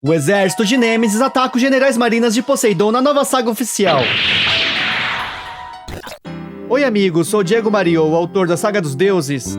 O exército de Nêmesis ataca os generais marinas de Poseidon na nova saga oficial. Oi amigos, sou Diego Mariou, autor da Saga dos Deuses.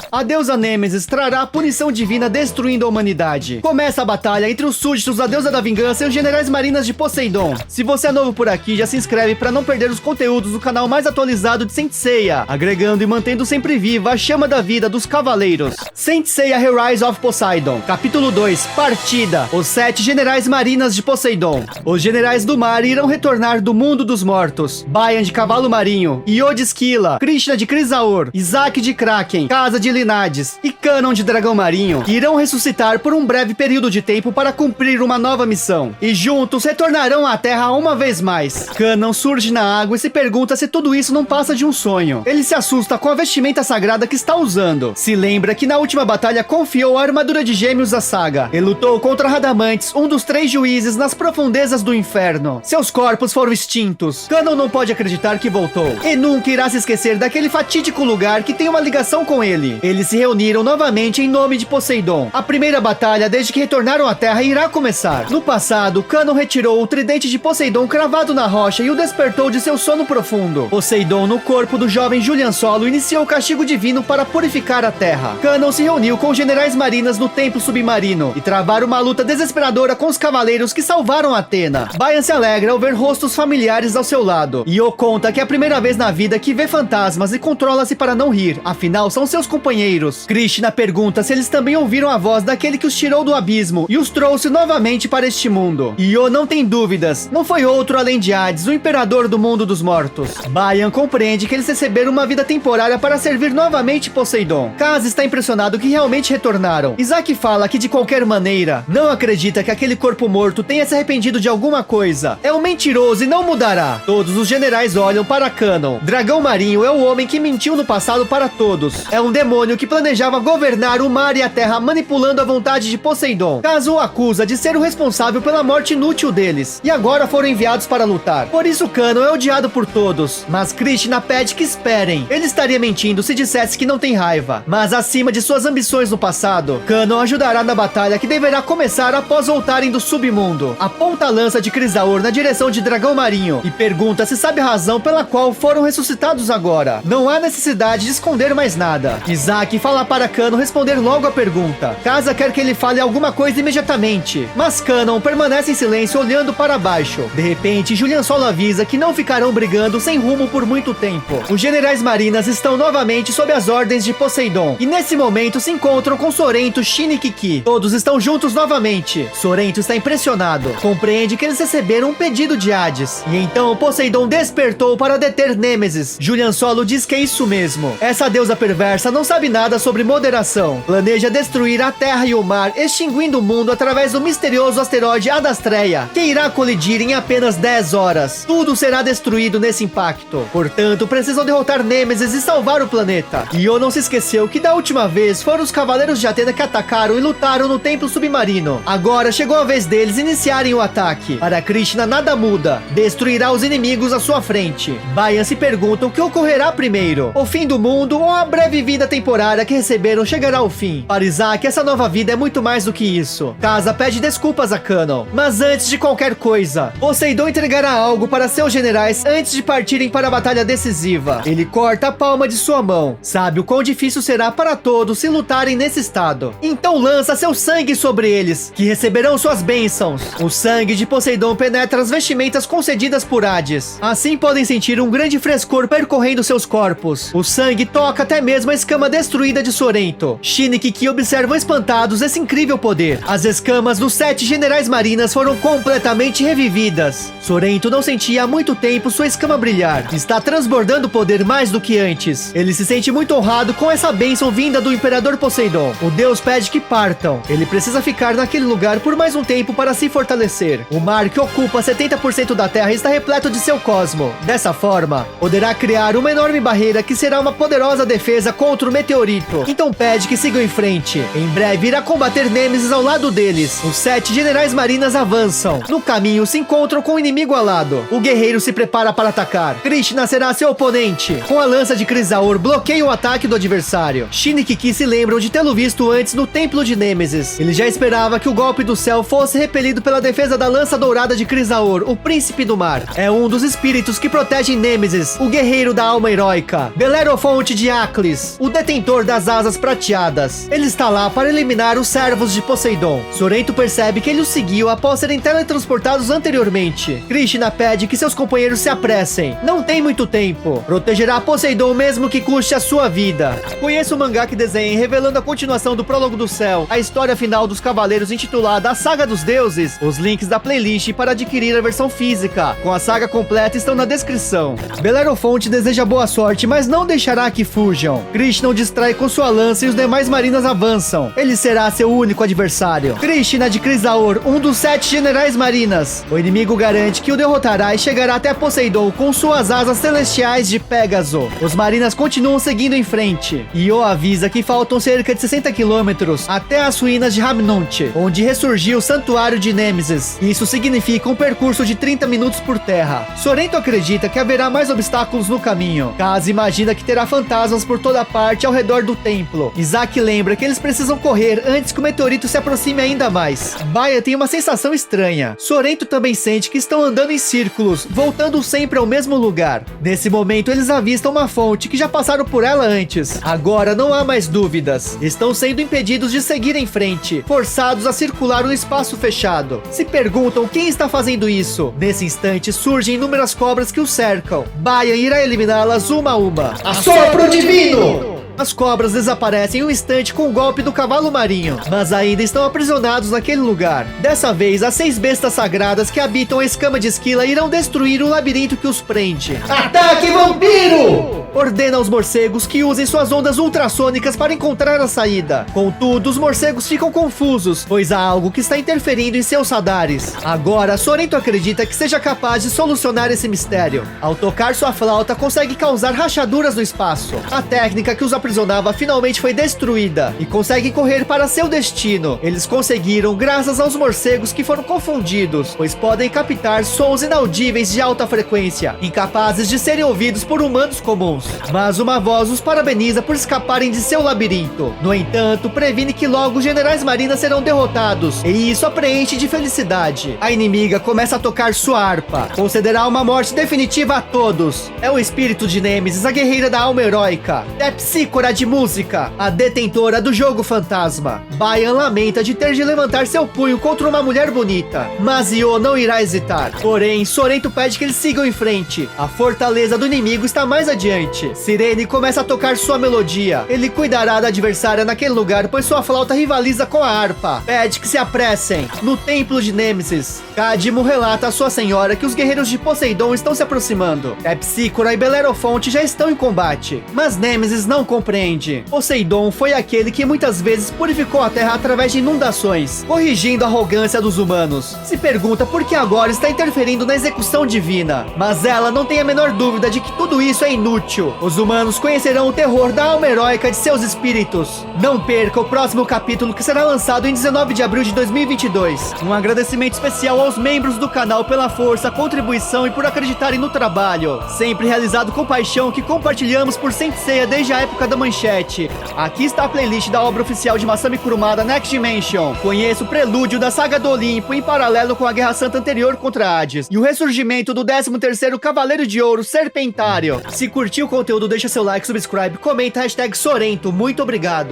A deusa Nêmesis trará a punição divina destruindo a humanidade. Começa a batalha entre os súditos da deusa da vingança e os generais marinas de Poseidon. Se você é novo por aqui, já se inscreve para não perder os conteúdos do canal mais atualizado de Saint Seiya, agregando e mantendo sempre viva a chama da vida dos cavaleiros. Saint Seiya Rise of Poseidon, capítulo 2, Partida. Os 7 generais marinas de Poseidon. Os generais do mar irão retornar do mundo dos mortos. Baian de cavalo marinho, Io de esquila, Krishna de Crisaor, Isaac de Kraken, Casa de Linades e Canon de dragão marinho irão ressuscitar por um breve período de tempo para cumprir uma nova missão. E juntos retornarão à Terra uma vez mais. Canon surge na água e se pergunta se tudo isso não passa de um sonho. Ele se assusta com a vestimenta sagrada que está usando. Se lembra que na última batalha confiou a armadura de gêmeos à saga. E lutou contra Radamantes, um dos 3 juízes nas profundezas do inferno. Seus corpos foram extintos. Canon não pode acreditar que voltou. E nunca irá se esquecer daquele fatídico lugar que tem uma ligação com ele. Eles se reuniram novamente em nome de Poseidon. A primeira batalha desde que retornaram à Terra irá começar. No passado, Canon retirou o tridente de Poseidon cravado na rocha e o despertou de seu sono profundo. Poseidon, no corpo do jovem Julian Solo, iniciou o castigo divino para purificar a Terra. Canon se reuniu com os generais marinas no templo submarino e travaram uma luta desesperadora com os cavaleiros que salvaram Atena. Baian se alegra ao ver rostos familiares ao seu lado. Io conta que é a primeira vez na vida que vê fantasmas e controla-se para não rir, afinal são seus companheiros. Krishna pergunta se eles também ouviram a voz daquele que os tirou do abismo e os trouxe novamente para este mundo. Io não tem dúvidas, não foi outro além de Hades, o imperador do mundo dos mortos. Baian compreende que eles receberam uma vida temporária para servir novamente Poseidon. Kaz está impressionado que realmente retornaram. Isaac fala que de qualquer maneira, não acredita que aquele corpo morto tenha se arrependido de alguma coisa. É um mentiroso e não mudará. Todos os generais olham para Canon. Dragão marinho é o homem que mentiu no passado para todos. É um demônio que planejava governar o mar e a terra manipulando a vontade de Poseidon. Kaz o acusa de ser o responsável pela morte inútil deles. E agora foram enviados para lutar. Por isso Canon é odiado por todos. Mas Krishna pede que esperem. Ele estaria mentindo se dissesse que não tem raiva. Mas acima de suas ambições no passado, Canon ajudará na batalha que deverá começar após voltarem do submundo. Aponta a lança de Crisaor na direção de Dragão Marinho e pergunta se sabe a razão pela qual foram ressuscitados agora. Não há necessidade de esconder mais nada. Isaac fala para Canon responder logo a pergunta. Casa quer que ele fale alguma coisa imediatamente, mas Canon permanece em silêncio olhando para baixo. De repente, Julian Solo avisa que não ficarão brigando sem rumo por muito tempo. Os generais marinas estão novamente sob as ordens de Poseidon e nesse momento se encontram com Sorento, Shin e Kiki. Todos estão juntos novamente. Sorento está impressionado. Compreende que eles receberam um pedido de Hades. E então Poseidon despertou para deter Nêmesis. Julian Solo diz que é isso mesmo. Essa deusa perversa não sabe nada sobre moderação. Planeja destruir a terra e o mar, extinguindo o mundo através do misterioso asteroide Adastreia, que irá colidir em apenas 10 horas. Tudo será destruído nesse impacto. Portanto, precisam derrotar Nêmesis e salvar o planeta. Io não se esqueceu que da última vez foram os cavaleiros de Atena que atacaram e lutaram no templo submarino. Agora chegou a vez deles iniciarem o ataque. Para Krishna nada muda. Destruirá os inimigos à sua frente. Baian se pergunta o que ocorrerá primeiro. O fim do mundo ou a breve vida temporária que receberam chegará ao fim. Para Isaac, essa nova vida é muito mais do que isso. Casa pede desculpas a Canon. Mas antes de qualquer coisa, Poseidon entregará algo para seus generais antes de partirem para a batalha decisiva. Ele corta a palma de sua mão. Sabe o quão difícil será para todos se lutarem nesse estado. Então lança seu sangue sobre eles, que receberão suas bênçãos. O sangue de Poseidon penetra as vestimentas concedidas por Hades. Assim podem sentir um grande frescor percorrendo seus corpos. O sangue toca até mesmo a escama destruída de Sorento. Shin e Kiki observam espantados esse incrível poder. As escamas dos 7 generais marinas foram completamente revividas. Sorento não sentia há muito tempo sua escama brilhar. Está transbordando poder mais do que antes. Ele se sente muito honrado com essa bênção vinda do Imperador Poseidon. O deus pede que partam. Ele precisa ficar naquele lugar por mais um tempo para se fortalecer. O mar que ocupa 70% da Terra está repleto de seu cosmo. Dessa forma, poderá criar uma enorme barreira que será uma poderosa defesa contra o meteorito. Então pede que sigam em frente. Em breve irá combater Nêmesis ao lado deles. Os 7 generais marinas avançam. No caminho se encontram com o inimigo alado. O guerreiro se prepara para atacar. Krishna será seu oponente. Com a lança de Krisaur, bloqueia o ataque do adversário. Shin e Kiki se lembram de tê-lo visto antes no templo de Nêmesis. Ele já esperava que o golpe do céu fosse repelido pela defesa da lança dourada de Krisaur, o príncipe do mar. É um dos espíritos que protegem Nêmesis, o guerreiro da alma heróica. Belerofonte de Aclis, o detentor das asas prateadas. Ele está lá para eliminar os servos de Poseidon. Sorento percebe que ele os seguiu após serem teletransportados anteriormente. Krishna pede que seus companheiros se apressem. Não tem muito tempo. Protegerá Poseidon mesmo que custe a sua vida. Conheça o mangá que desenhem revelando a continuação do Prólogo do Céu, a história final dos Cavaleiros intitulada A Saga dos Deuses. Os links da playlist para adquirir a versão física com a saga completa estão na descrição. Belerofonte deseja boa sorte, mas não deixará que fujam. Krishna o distrai com sua lança e os demais marinas avançam. Ele será seu único adversário. Krishna de Krisaur, um dos 7 generais marinas. O inimigo garante que o derrotará e chegará até Poseidon com suas asas celestiais de Pégaso. Os marinas continuam seguindo em frente. Io avisa que faltam cerca de 60 quilômetros até as ruínas de Hamnunte, onde ressurgiu o santuário de Nêmesis. Isso significa um percurso de 30 minutos por terra. Sorento acredita que haverá mais obstáculos no caminho. Kaz imagina que terá fantasmas por toda parte ao redor do templo. Isaac lembra que eles precisam correr antes que o meteorito se aproxime ainda mais. Baia tem uma sensação estranha. Sorento também sente que estão andando em círculos, voltando sempre ao mesmo lugar. Nesse momento eles avistam uma fonte que já passaram por ela antes. Agora não há mais dúvidas. Estão sendo impedidos de seguir em frente, forçados a circular no espaço fechado. Se perguntam quem está fazendo isso. Nesse instante surgem inúmeras cobras que os cercam. Baia irá eliminá-las uma a uma. Assopro divino! As cobras desaparecem em um instante com o golpe do cavalo marinho, mas ainda estão aprisionados naquele lugar. Dessa vez, as 6 bestas sagradas que habitam a escama de esquila irão destruir o labirinto que os prende. Ataque vampiro! Ordena aos morcegos que usem suas ondas ultrassônicas para encontrar a saída. Contudo, os morcegos ficam confusos, pois há algo que está interferindo em seus radares. Agora, Sorento acredita que seja capaz de solucionar esse mistério. Ao tocar sua flauta, consegue causar rachaduras no espaço. A técnica que os aprisionava finalmente foi destruída e consegue correr para seu destino. Eles conseguiram graças aos morcegos que foram confundidos, pois podem captar sons inaudíveis de alta frequência, incapazes de serem ouvidos por humanos comuns. Mas uma voz os parabeniza por escaparem de seu labirinto. No entanto, previne que logo os generais marinas serão derrotados, e isso a preenche de felicidade. A inimiga começa a tocar sua harpa, concederá uma morte definitiva a todos. É o espírito de Nêmesis, a guerreira da alma heróica. Tepsícora de música, a detentora do jogo fantasma. Bayan lamenta de ter de levantar seu punho contra uma mulher bonita, mas Io não irá hesitar. Porém, Sorento pede que eles sigam em frente. A fortaleza do inimigo está mais adiante. Sirene começa a tocar sua melodia. Ele cuidará da adversária naquele lugar, pois sua flauta rivaliza com a harpa. Pede que se apressem. No templo de Nêmesis, Cadmo relata à sua senhora que os guerreiros de Poseidon estão se aproximando. Tepsícora e Belerofonte já estão em combate, mas Nêmesis não compreende. Poseidon foi aquele que muitas vezes purificou a terra através de inundações, corrigindo a arrogância dos humanos. Se pergunta por que agora está interferindo na execução divina, mas ela não tem a menor dúvida de que tudo isso é inútil. Os humanos conhecerão o terror da alma heróica de seus espíritos. Não perca o próximo capítulo, que será lançado em 19 de abril de 2022. Um agradecimento especial aos membros do canal pela força, contribuição e por acreditarem no trabalho, sempre realizado com paixão, que compartilhamos por Saint Seiya desde a época da manchete. Aqui está a playlist da obra oficial de Masami Kurumada, Next Dimension. Conheça o prelúdio da Saga do Olimpo em paralelo com a Guerra Santa anterior contra Hades e o ressurgimento do 13º Cavaleiro de Ouro, Serpentário. Se curtiu o conteúdo, deixa seu like, subscribe, comenta, #Sorento. Muito obrigado.